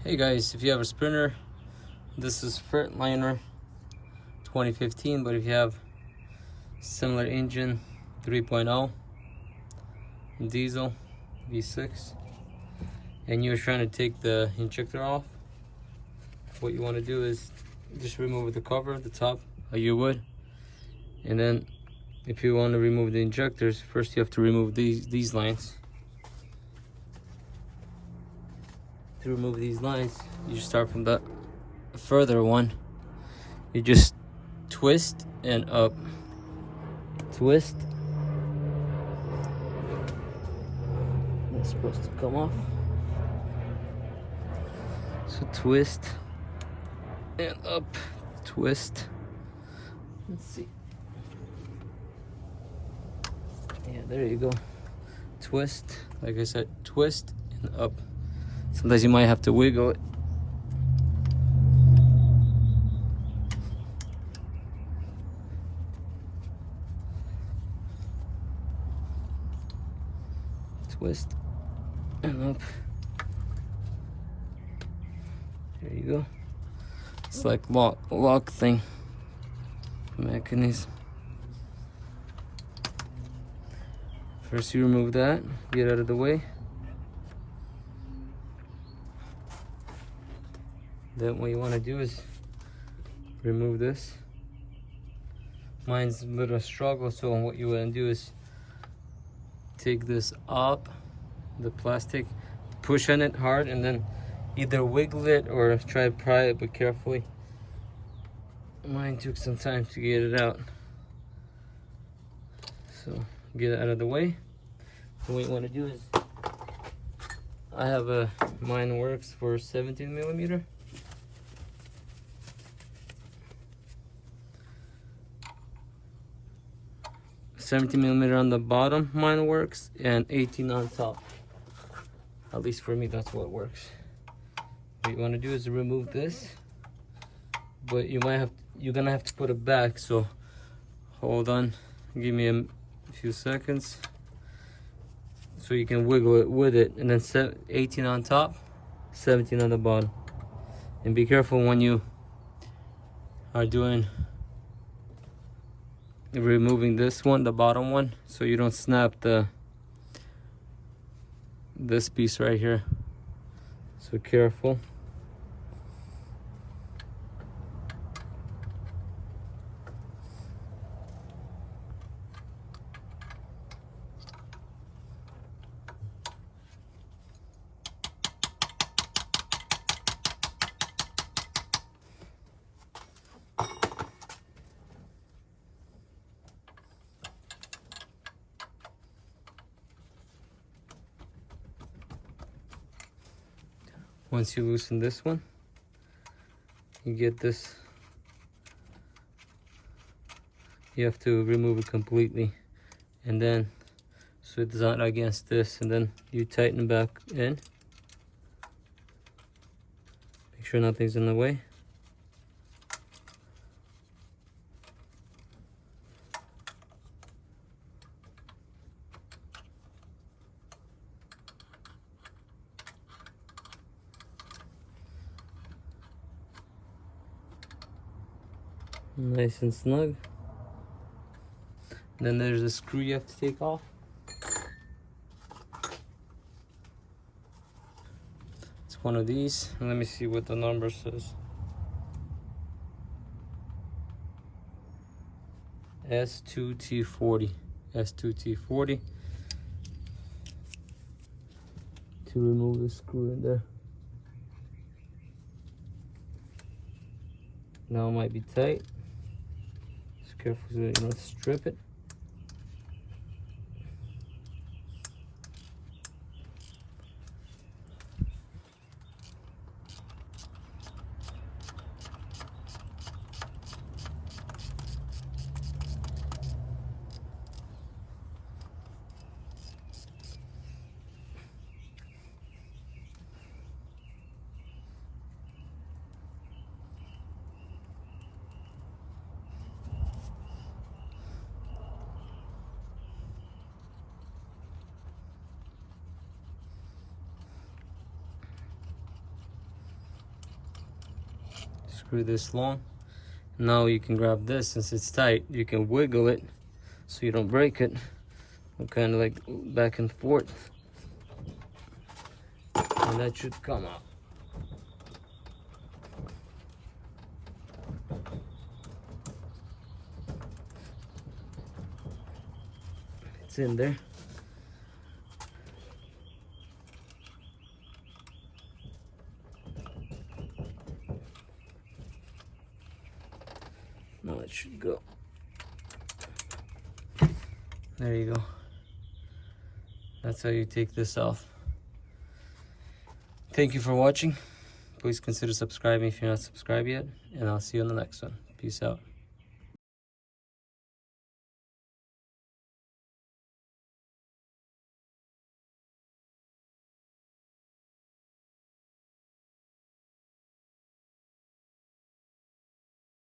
Hey guys, if you have a Sprinter, this is Freightliner 2015, but if you have similar engine, 3.0 diesel V6, and you're trying to take the injector off, what you want to do is just remove the cover, the top, like you would, and then if you want to remove the injectors, first you have to remove these lines. To remove these lines, you start from the further one. You just twist and up. Twist. It's supposed to come off. So twist and up. Twist. Let's see. Yeah, there you go. Twist. Like I said, twist and up. Sometimes you might have to wiggle it. Twist and up. There you go. It's like lock thing mechanism. First you remove that, get out of the way. Then what you want to do is remove this. Mine's a little struggle, so what you want to do is take this up, the plastic, push on it hard, and then either wiggle it or try to pry it, but carefully. Mine took some time to get it out. So get it out of the way. So what you want to do is, I have mine works for 17mm. $17mm on the bottom, mine works, and 18 on top. At least for me, that's what works. What you want to do is remove this, but you're gonna have to put it back. So hold on, give me a few seconds, so you can wiggle it with it, and then 18 on top, 17 on the bottom. And be careful when you are removing this one, the bottom one, so you don't snap this piece right here. So careful. Once you loosen this one, you get this. You have to remove it completely, and then so it's not against this, and then you tighten back in. Make sure nothing's in the way. Nice and snug. Then there's a screw you have to take off. It's one of these. And let me see what the number says. S2T40. S2T40. To remove the screw in there. Now it might be tight. Just careful so you don't strip it. screw this long. Now you can grab this. Since it's tight, you can wiggle it so you don't break it. Kind of like back and forth, and that should come out. It's in there. Now it should go. There you go. That's how you take this off. Thank you for watching. Please consider subscribing if you're not subscribed yet, and I'll see you on the next one. Peace out.